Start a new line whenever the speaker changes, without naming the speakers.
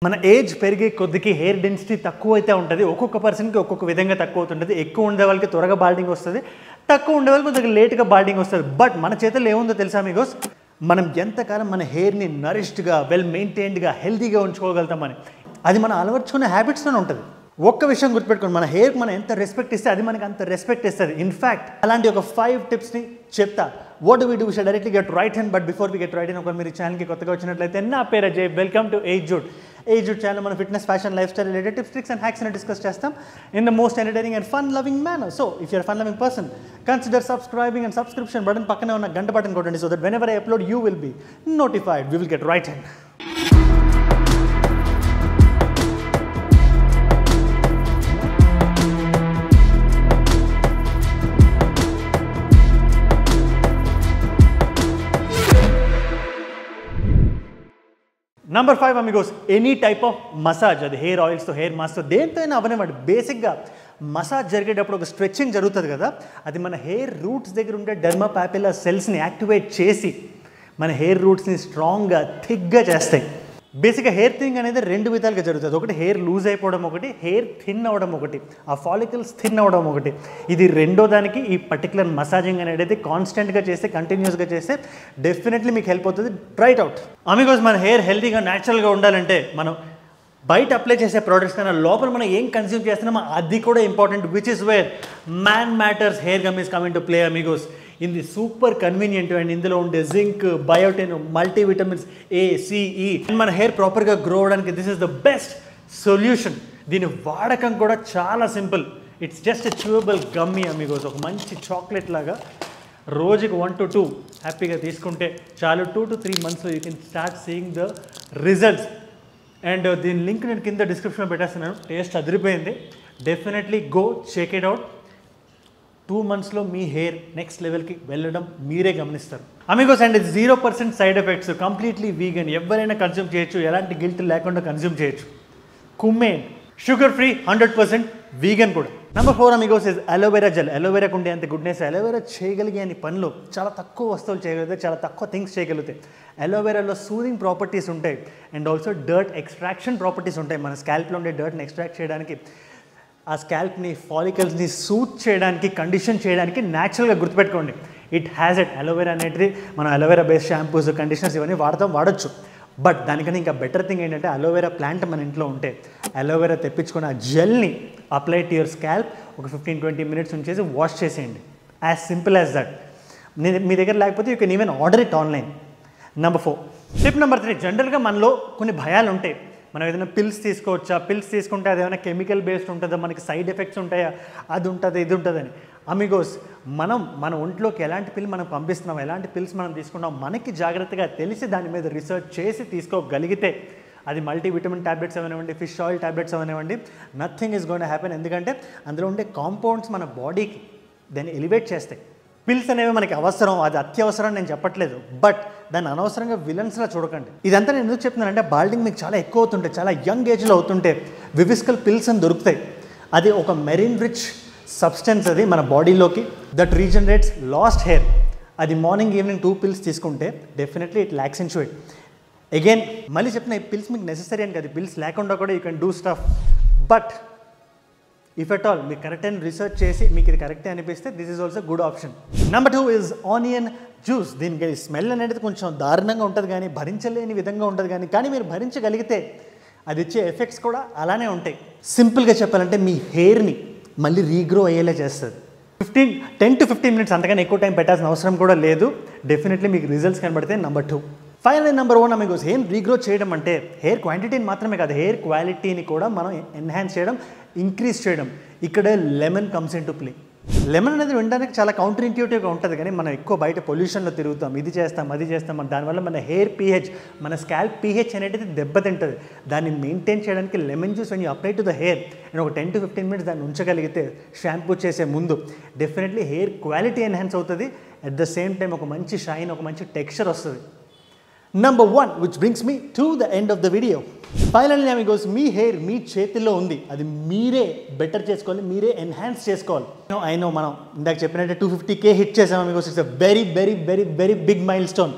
మన ఏజ్ పెరిగే కొద్దికి hair density తక్కువ అయితే ఉంటుంది. ఒక్కొక్క పర్సన్కి ఒక్కొక్క విధంగా తక్కువ అవుతుంటుంది. ఎక్కువ ఉండే వాళ్ళకి త్వరగా బాల్డింగ్ వస్తుంది, తక్కువ ఉండే వాళ్ళకి కొద్దిగా లేట్గా బాల్డింగ్ వస్తుంది. బట్ మన చేతుల్లో ఏముందో తెలుసా మీకు, మనం ఎంతకాలం మన హెయిర్ని నరిష్డ్గా, వెల్ మెయింటైన్డ్గా, హెల్తీగా ఉంచుకోగలుగుతామని, అది మనం అలవర్చుకునే హ్యాబిట్స్లోనే ఉంటుంది. ఒక్క విషయం గుర్తుపెట్టుకోండి, మన హెయిర్కి మనం ఎంత రెస్పెక్ట్ ఇస్తే అది మనకి అంత రెస్పెక్ట్ ఇస్తుంది. ఇన్ఫ్యాక్ట్ అలాంటి ఒక 5 టిప్స్ని చెప్తా. What do we do? We should directly get right hand. But before we get right hand, ఒకవేళ మీరు ఛానల్కి కొత్తగా వచ్చినట్లయితే, నా పేరు Ajay, welcome to age Jude. Age Jude channel మన fitness, fashion, lifestyle related tips, tricks and hacks అని discuss చేస్తాం in the most entertaining and fun loving manner. So if you're fun loving person, consider subscribing and subscription button పక్కనే ఉన్న గంట button కొట్టండి. So that whenever I upload you will be notified. We will get right hand. Number 5 amigos, any type of massage. అది hair ఆయిల్స్తో, hair మాస్క్తో, దేంతో అయినా అవనివ్వండి. బేసిక్గా మసాజ్ జరిగేటప్పుడు ఒక స్ట్రెచ్చింగ్ జరుగుతుంది కదా, అది మన హెయిర్ రూట్స్ దగ్గర ఉండే డెర్మా పాపిలా సెల్స్ని యాక్టివేట్ చేసి మన హెయిర్ రూట్స్ని స్ట్రాంగ్గా, థిక్గా చేస్తాయి. బేసిక్గా హెయిర్ థింగ్ అనేది 2 విధాలుగా జరుగుతుంది. ఒకటి హెయిర్ లూజ్ అయిపోవడం, ఒకటి హెయిర్ థిన్ అవ్వడం, ఒకటి ఆ ఫాలికల్స్ థిన్ అవ్వడం, ఒకటి. ఇది రెండో దానికి ఈ పర్టికులర్ మసాజింగ్ అనేది కాన్స్టెంట్గా చేస్తే, కంటిన్యూస్గా చేస్తే డెఫినెట్లీ మీకు హెల్ప్ అవుతుంది. Try it out. అమిగోస్, మన హెయిర్ హెల్తీగా, న్యాచురల్గా ఉండాలంటే మనం బయట అప్లై చేసే ప్రోడక్ట్స్ కన్నా లోపల మనం ఏం కన్స్యూమ్ చేస్తున్నామో అది కూడా important. Which is where man matters hair gummies coming to play Amigos. ఇది సూపర్ కన్వీనియంట్ అండ్ ఇందులో ఉండే zinc, biotin, multivitamins A, C, E మన హెయిర్ ప్రాపర్గా గ్రో అవడానికి this is the best solution. దీని వాడకం కూడా చాలా simple. It's just a chewable gummy Amigos. ఒక మంచి చాక్లెట్ లాగా రోజుకి 1 to 2 హ్యాపీగా తీసుకుంటే చాలు. 2 to 3 monthsలో you can start seeing the results. And దీని లింక్ నేను కింద డిస్క్రిప్షన్లో పెట్టేస్తున్నాను. టేస్ట్ అదిరిపోయింది. Definitely go check it out. 2 monthsలో మీ హెయిర్ నెక్స్ట్ లెవెల్కి వెళ్ళడం మీరే గమనిస్తారు. అమిగోస్, అండ్ ఇది 0% సైడ్ ఎఫెక్ట్స్, కంప్లీట్లీ వీగన్, ఎవరైనా కన్జ్యూమ్ చేయొచ్చు, ఎలాంటి గిల్ట్ లేకుండా కన్జ్యూమ్ చేయొచ్చు. కుమ్మేన్, షుగర్ ఫ్రీ, 100% వీగన్ కూడా. Number 4 amigos is aloe vera gel. అలోవెరాకు ఉండే అంత గుడ్నెస్, అలోవెరా చేయగలిగే అని పనులు చాలా తక్కువ వస్తువులు చేయగలుగుతాయి, చాలా తక్కువ థింగ్స్ చేయగలుగుతాయి. అలోవెరాలో సూదింగ్ ప్రాపర్టీస్ ఉంటాయి and also dirt extraction properties ఉంటాయి. మన స్కాల్ప్లో ఉండే డర్ట్ని ఎక్స్ట్రాక్ట్ చేయడానికి, ఆ స్కాల్ప్ని, ఫాలికల్స్ని సూత్ చేయడానికి, కండిషన్ చేయడానికి న్యాచురల్గా గుర్తుపెట్టుకోండి. It has it. అలోవెరా అనేది మనం అలోవెరా బేస్డ్ షాంపూస్, కండిషనర్స్ ఇవన్నీ వాడచ్చు. బట్ దానికన్నా ఇంకా బెటర్ థింగ్ ఏంటంటే, అలోవెరా ప్లాంట్ మన ఇంట్లో ఉంటే అలోవెరా తెప్పించుకొని ఆ జెల్ని అప్లై టు యువర్ స్కాల్ప్, ఒక 15-20 minutes ఉంచేసి వాష్ చేసేయండి. As simple as that. మీ దగ్గర లేకపోతే you can even order it online. Number 4. Tip number 3. జనరల్గా మనలో కొన్ని భయాలు ఉంటాయి. మనం ఏదైనా పిల్స్ తీసుకోవచ్చా, పిల్స్ తీసుకుంటే అది ఏమైనా కెమికల్ బేస్డ్ ఉంటుందా, మనకి సైడ్ ఎఫెక్ట్స్ ఉంటాయా, అది ఉంటుంది, ఇది ఉంటుందని. అమిగోస్, మన ఒంట్లోకి ఎలాంటి పిల్ మనం పంపిస్తున్నాం, ఎలాంటి పిల్స్ మనం తీసుకున్నాం, మనకి జాగ్రత్తగా తెలిసి దాని మీద రీసెర్చ్ చేసి తీసుకోగలిగితే, అది మల్టీవిటమిన్ ట్యాబ్లెట్స్ అవనివ్వండి, ఫిష్ ఆయిల్ ట్యాబ్లెట్స్ అవనివ్వండి, nothing is going to happen. ఎందుకంటే అందులో ఉండే కాంపౌండ్స్ మన బాడీకి దాన్ని ఎలివేట్ చేస్తాయి. పిల్స్ అనేవి మనకి అవసరం, అది అత్యవసరం నేను చెప్పట్లేదు, బట్ దాన్ని అనవసరంగా విలన్స్లా చూడకండి. ఇదంతా నేను ఎందుకు చెప్తున్నానంటే, బాల్డింగ్ మీకు చాలా ఎక్కువ అవుతుంటే, చాలా యంగ్ ఏజ్లో అవుతుంటే వివిస్కల్ పిల్స్ అని దొరుకుతాయి. అది ఒక మెరిన్ రిచ్ సబ్స్టెన్స్, అది మన బాడీలోకి దట్ రీజనరేట్స్ లాస్ట్ హెయిర్. అది మార్నింగ్ ఈవినింగ్ 2 pills తీసుకుంటే definitely it lakhs in it. Again మళ్ళీ చెప్పిన, ఈ పిల్స్ మీకు నెసెసరీ అని కదా, పిల్స్ లేకుండా కూడా you can do stuff. But if at all మీకు కరెక్ట్ అని రీసెర్చ్ చేసి మీకు ఇది కరెక్టే అనిపిస్తే, this is also good option. Number 2 is onion juice. దీనికి స్మెల్ అనేది కొంచెం దారుణంగా ఉంటుంది, కానీ భరించలేని విధంగా ఉంటుంది, కానీ మీరు భరించగలిగితే అది ఇచ్చే ఎఫెక్ట్స్ కూడా అలానే ఉంటాయి. సింపుల్గా చెప్పాలంటే మీ హెయిర్ని మళ్ళీ రీగ్రో అయ్యేలా చేస్తుంది. 10 to 15 minutes, అంతకన్నా ఎక్కువ టైం పెట్టాల్సిన అవసరం కూడా లేదు. డెఫినెట్లీ మీకు రిజల్ట్స్ కనబడితే. Number 2. Final number 1 Amigos, hair regrow చేయడం అంటే హెయిర్ క్వాంటిటీని మాత్రమే కాదు, హెయిర్ క్వాలిటీని కూడా మనం ఎన్హాన్స్ చేయడం, ఇంక్రీజ్ చేయడం. ఇక్కడ lemon comes in to play. Lemon అనేది వినడానికి చాలా కౌంటర్ ఇంట్యూటివ్గా ఉంటుంది, కానీ మనం ఎక్కువ బయట పొల్యూషన్లో తిరుగుతాం, ఇది చేస్తాం, అది చేస్తాం. దానివల్ల మన హెయిర్ pH, మన స్కాల్ప్ pH అనేది దెబ్బతింటుంది. దాన్ని మెయింటైన్ చేయడానికి lemon juice when you apply to the hair and ఒక 10 to 15 minutes దాన్ని ఉంచగలిగితే షాంపూ చేసే ముందు, డెఫినెట్లీ హెయిర్ క్వాలిటీ ఎన్హాన్స్ అవుతుంది. అట్ ద సేమ్ టైం ఒక మంచి షైన్, ఒక మంచి టెక్స్చర్ వస్తుంది. Number 1, which brings me to the end of the video. Finally amigos, మీ హెయిర్ మీ చేతిలో ఉంది. అది మీరే బెటర్ చేసుకోవాలి, మీరే ఎన్హాన్స్ చేసుకోవాలి. I know మనం ఇందాక చెప్పినట్టే 250K హిట్ చేసాం amigos. It's a very big milestone.